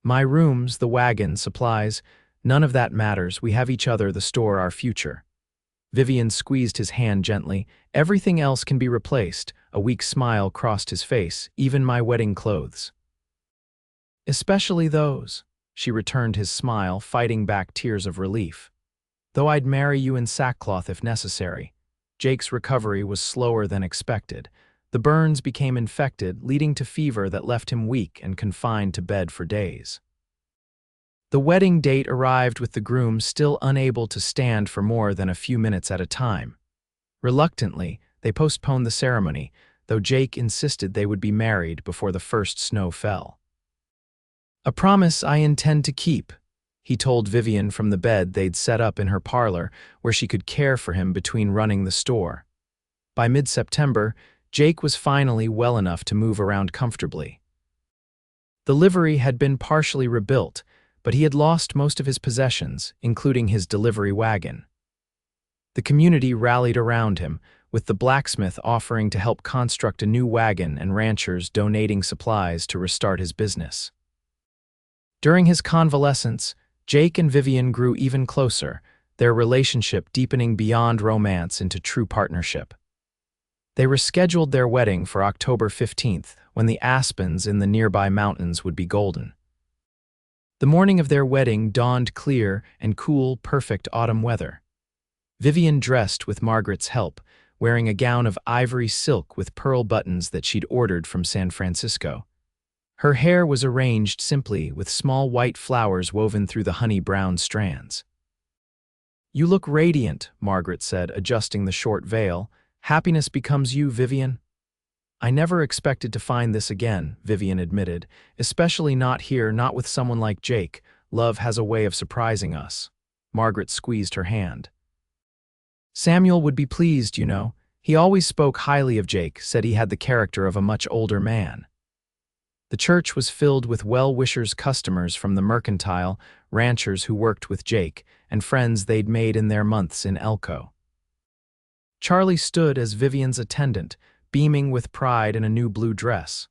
"My rooms, the wagon, supplies. None of that matters. We have each other, the store, our future." Vivian squeezed his hand gently. "Everything else can be replaced." A weak smile crossed his face. "Even my wedding clothes." "Especially those." She returned his smile, fighting back tears of relief. "Though I'd marry you in sackcloth if necessary." Jake's recovery was slower than expected. The burns became infected, leading to fever that left him weak and confined to bed for days. The wedding date arrived with the groom still unable to stand for more than a few minutes at a time. Reluctantly, they postponed the ceremony, though Jake insisted they would be married before the first snow fell. "A promise I intend to keep," he told Vivian from the bed they'd set up in her parlor, where she could care for him between running the store. By mid-September, Jake was finally well enough to move around comfortably. The livery had been partially rebuilt, but he had lost most of his possessions, including his delivery wagon. The community rallied around him, with the blacksmith offering to help construct a new wagon and ranchers donating supplies to restart his business. During his convalescence, Jake and Vivian grew even closer, their relationship deepening beyond romance into true partnership. They rescheduled their wedding for October 15th, when the aspens in the nearby mountains would be golden. The morning of their wedding dawned clear and cool, perfect autumn weather. Vivian dressed with Margaret's help, wearing a gown of ivory silk with pearl buttons that she'd ordered from San Francisco. Her hair was arranged simply, with small white flowers woven through the honey-brown strands. "You look radiant," Margaret said, adjusting the short veil. "Happiness becomes you, Vivian." "I never expected to find this again," Vivian admitted, "especially not here, not with someone like Jake. Love has a way of surprising us." Margaret squeezed her hand. "Samuel would be pleased, you know. He always spoke highly of Jake, said he had the character of a much older man." The church was filled with well-wishers, customers from the mercantile, ranchers who worked with Jake, and friends they'd made in their months in Elko. Charlie stood as Vivian's attendant, beaming with pride in a new blue dress.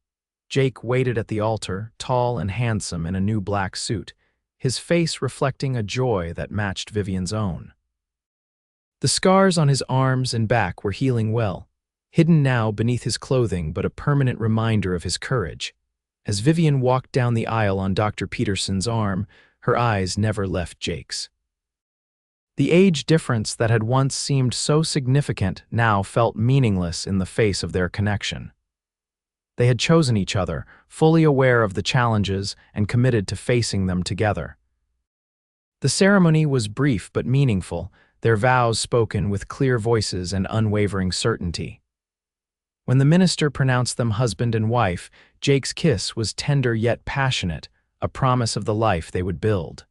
Jake waited at the altar, tall and handsome in a new black suit, his face reflecting a joy that matched Vivian's own. The scars on his arms and back were healing well, hidden now beneath his clothing but a permanent reminder of his courage. As Vivian walked down the aisle on Dr. Peterson's arm, her eyes never left Jake's. The age difference that had once seemed so significant now felt meaningless in the face of their connection. They had chosen each other, fully aware of the challenges and committed to facing them together. The ceremony was brief but meaningful, their vows spoken with clear voices and unwavering certainty. When the minister pronounced them husband and wife, Jake's kiss was tender yet passionate, a promise of the life they would build.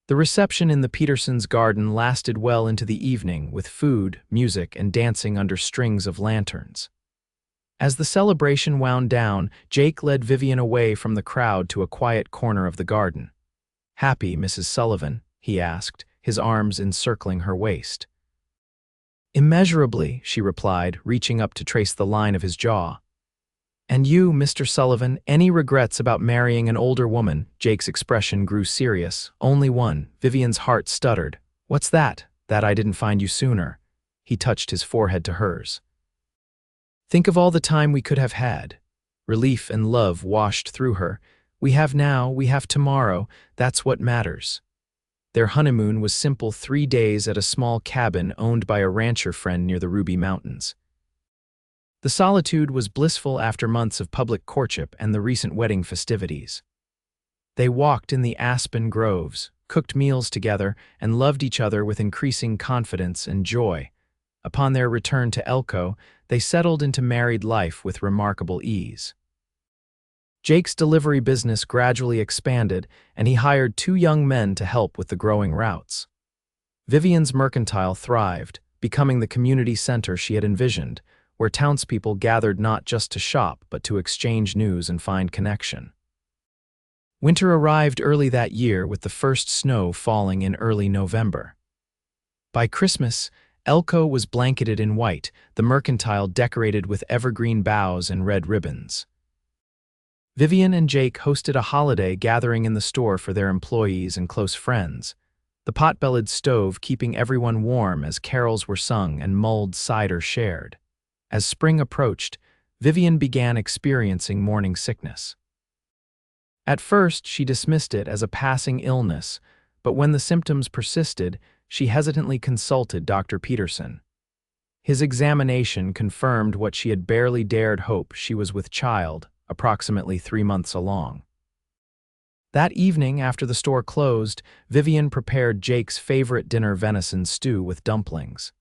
The reception in the Petersons' garden lasted well into the evening, with food, music, and dancing under strings of lanterns. As the celebration wound down, Jake led Vivian away from the crowd to a quiet corner of the garden. "Happy, Mrs. Sullivan?" he asked, his arms encircling her waist. "Immeasurably," she replied, reaching up to trace the line of his jaw. "And you, Mr. Sullivan, any regrets about marrying an older woman?" Jake's expression grew serious. "Only one." Vivian's heart stuttered. "What's that?" "That I didn't find you sooner." He touched his forehead to hers. "Think of all the time we could have had." Relief and love washed through her. "We have now, we have tomorrow, that's what matters." Their honeymoon was simple 3 days at a small cabin owned by a rancher friend near the Ruby Mountains. The solitude was blissful after months of public courtship and the recent wedding festivities. They walked in the aspen groves, cooked meals together, and loved each other with increasing confidence and joy. Upon their return to Elko, they settled into married life with remarkable ease. Jake's delivery business gradually expanded, and he hired 2 young men to help with the growing routes. Vivian's mercantile thrived, becoming the community center she had envisioned, where townspeople gathered not just to shop but to exchange news and find connection. Winter arrived early that year, with the first snow falling in early November. By Christmas, Elko was blanketed in white, the mercantile decorated with evergreen boughs and red ribbons. Vivian and Jake hosted a holiday gathering in the store for their employees and close friends, the pot-bellied stove keeping everyone warm as carols were sung and mulled cider shared. As spring approached, Vivian began experiencing morning sickness. At first, she dismissed it as a passing illness, but when the symptoms persisted, she hesitantly consulted Dr. Peterson. His examination confirmed what she had barely dared hope: she was with child, approximately 3 months along. That evening, after the store closed, Vivian prepared Jake's favorite dinner, venison stew with dumplings.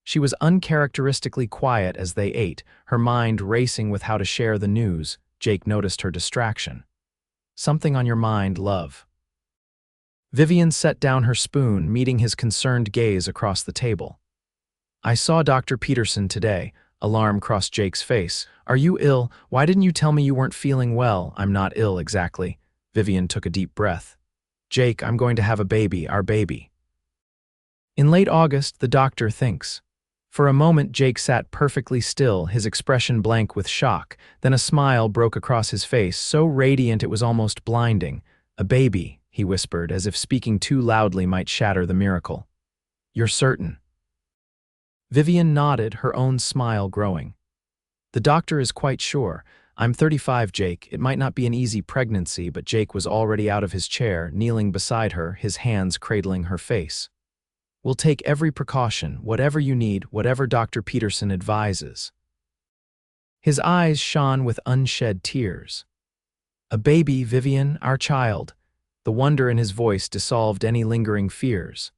She was uncharacteristically quiet as they ate, her mind racing with how to share the news. Jake noticed her distraction. "Something on your mind, love?" Vivian set down her spoon, meeting his concerned gaze across the table. "I saw Dr. Peterson today." Alarm crossed Jake's face. "Are you ill? Why didn't you tell me you weren't feeling well?" "I'm not ill, exactly." Vivian took a deep breath. "Jake, I'm going to have a baby, our baby." "In late August, the doctor thinks." For a moment, Jake sat perfectly still, his expression blank with shock. Then a smile broke across his face, so radiant it was almost blinding. "A baby," he whispered, as if speaking too loudly might shatter the miracle. "You're certain?" Vivian nodded, her own smile growing. "The doctor is quite sure. I'm 35, Jake. It might not be an easy pregnancy," but Jake was already out of his chair, kneeling beside her, his hands cradling her face. "We'll take every precaution, whatever you need, whatever Dr. Peterson advises." His eyes shone with unshed tears. "A baby, Vivian, our child." The wonder in his voice dissolved any lingering fears.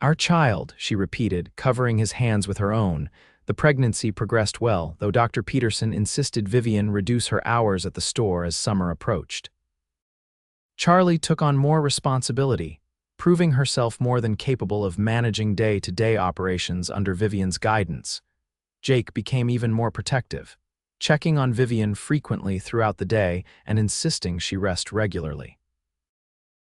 "Our child," she repeated, covering his hands with her own. The pregnancy progressed well, though Dr. Peterson insisted Vivian reduce her hours at the store as summer approached. Charlie took on more responsibility, proving herself more than capable of managing day-to-day operations under Vivian's guidance. Jake became even more protective, checking on Vivian frequently throughout the day and insisting she rest regularly.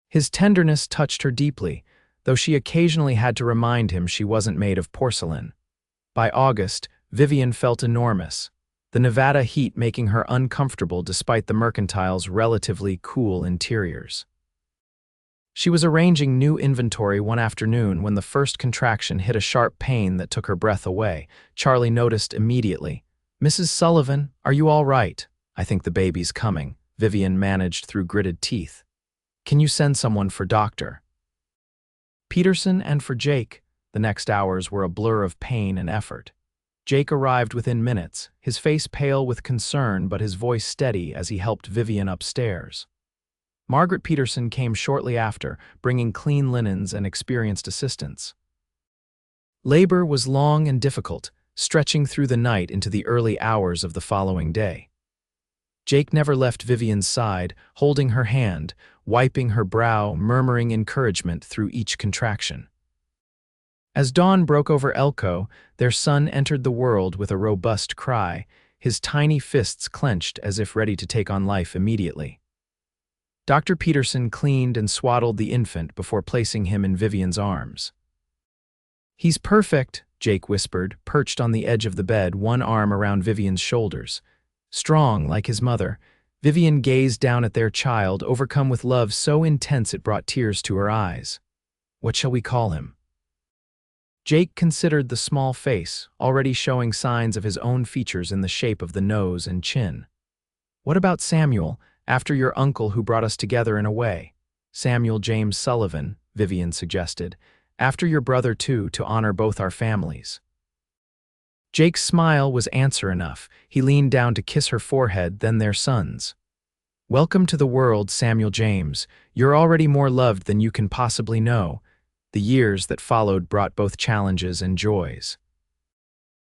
His tenderness touched her deeply, though she occasionally had to remind him she wasn't made of porcelain. By August, Vivian felt enormous, the Nevada heat making her uncomfortable despite the mercantile's relatively cool interiors. She was arranging new inventory one afternoon when the first contraction hit a sharp pain that took her breath away. Charlie noticed immediately. "Mrs. Sullivan, are you all right?" "I think the baby's coming," Vivian managed through gritted teeth. "Can you send someone for Dr. Peterson and for Jake?" The next hours were a blur of pain and effort. Jake arrived within minutes, his face pale with concern but his voice steady as he helped Vivian upstairs. Margaret Peterson came shortly after, bringing clean linens and experienced assistants. Labor was long and difficult, stretching through the night into the early hours of the following day. Jake never left Vivian's side, holding her hand, wiping her brow, murmuring encouragement through each contraction. As dawn broke over Elko, their son entered the world with a robust cry, his tiny fists clenched as if ready to take on life immediately. Dr. Peterson cleaned and swaddled the infant before placing him in Vivian's arms. "He's perfect," Jake whispered, perched on the edge of the bed, one arm around Vivian's shoulders. Strong, like his mother, Vivian gazed down at their child, overcome with love so intense it brought tears to her eyes. "What shall we call him?" Jake considered the small face, already showing signs of his own features in the shape of the nose and chin. "What about Samuel, after your uncle who brought us together in a way?" "Samuel James Sullivan," Vivian suggested. "After your brother too, to honor both our families." Jake's smile was answer enough. He leaned down to kiss her forehead, then their son's. "Welcome to the world, Samuel James. You're already more loved than you can possibly know." The years that followed brought both challenges and joys.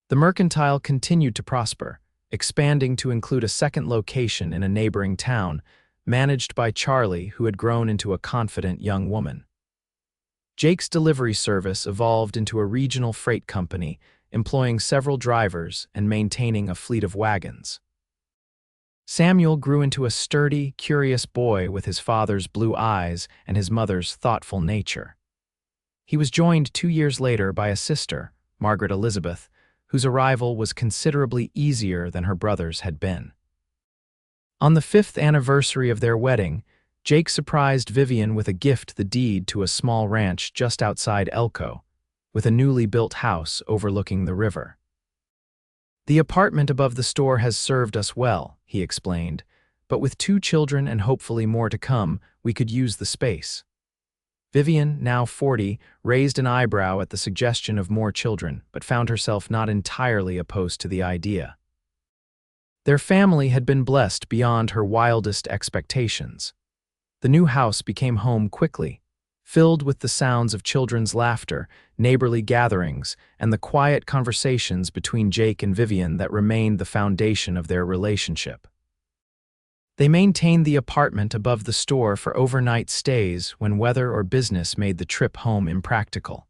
The mercantile continued to prosper, expanding to include a second location in a neighboring town, managed by Charlie, who had grown into a confident young woman. Jake's delivery service evolved into a regional freight company, employing several drivers and maintaining a fleet of wagons. Samuel grew into a sturdy, curious boy with his father's blue eyes and his mother's thoughtful nature. He was joined 2 years later by a sister, Margaret Elizabeth, whose arrival was considerably easier than her brother's had been. On the 5th anniversary of their wedding, Jake surprised Vivian with a gift, the deed to a small ranch just outside Elko, with a newly built house overlooking the river. "The apartment above the store has served us well," he explained, "but with 2 children and hopefully more to come, we could use the space." Vivian, now 40, raised an eyebrow at the suggestion of more children, but found herself not entirely opposed to the idea. Their family had been blessed beyond her wildest expectations. The new house became home quickly, filled with the sounds of children's laughter, neighborly gatherings, and the quiet conversations between Jake and Vivian that remained the foundation of their relationship. They maintained the apartment above the store for overnight stays when weather or business made the trip home impractical.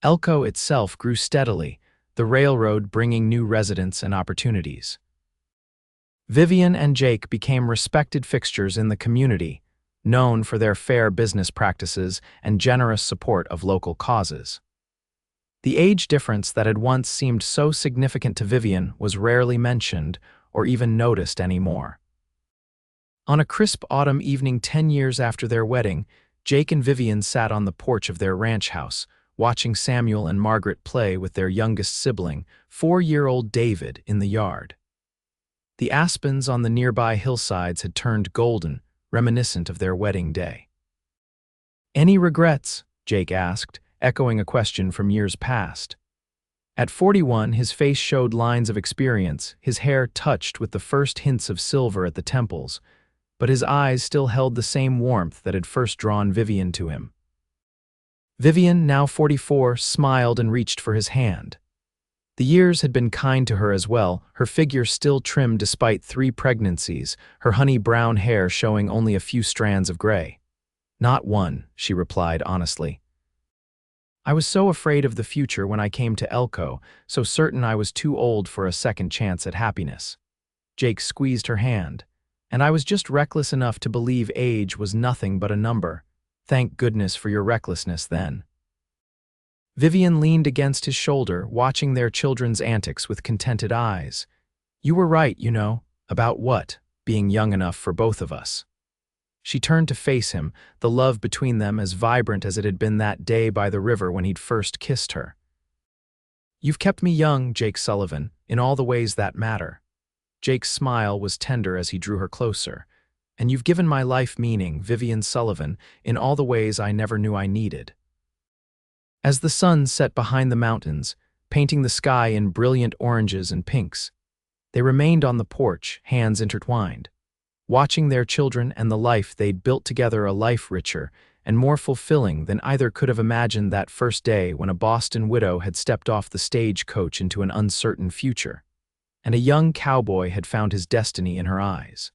Elko itself grew steadily, the railroad bringing new residents and opportunities. Vivian and Jake became respected fixtures in the community, known for their fair business practices and generous support of local causes. The age difference that had once seemed so significant to Vivian was rarely mentioned or even noticed anymore. On a crisp autumn evening 10 years after their wedding, Jake and Vivian sat on the porch of their ranch house, watching Samuel and Margaret play with their youngest sibling, 4-year-old David, in the yard. The aspens on the nearby hillsides had turned golden, reminiscent of their wedding day. "Any regrets?" Jake asked, echoing a question from years past. At 41, his face showed lines of experience, his hair touched with the first hints of silver at the temples, but his eyes still held the same warmth that had first drawn Vivian to him. Vivian, now 44, smiled and reached for his hand. The years had been kind to her as well, her figure still trim despite 3 pregnancies, her honey brown hair showing only a few strands of gray. "Not one," she replied honestly. "I was so afraid of the future when I came to Elko, so certain I was too old for a second chance at happiness." Jake squeezed her hand. "And I was just reckless enough to believe age was nothing but a number. Thank goodness for your recklessness then." Vivian leaned against his shoulder, watching their children's antics with contented eyes. "You were right, you know." "About what?" "Being young enough for both of us." She turned to face him, the love between them as vibrant as it had been that day by the river when he'd first kissed her. "You've kept me young, Jake Sullivan, in all the ways that matter." Jake's smile was tender as he drew her closer. "And you've given my life meaning, Vivian Sullivan, in all the ways I never knew I needed." As the sun set behind the mountains, painting the sky in brilliant oranges and pinks, they remained on the porch, hands intertwined, watching their children and the life they'd built together, a life richer and more fulfilling than either could have imagined that first day when a Boston widow had stepped off the stagecoach into an uncertain future, and a young cowboy had found his destiny in her eyes.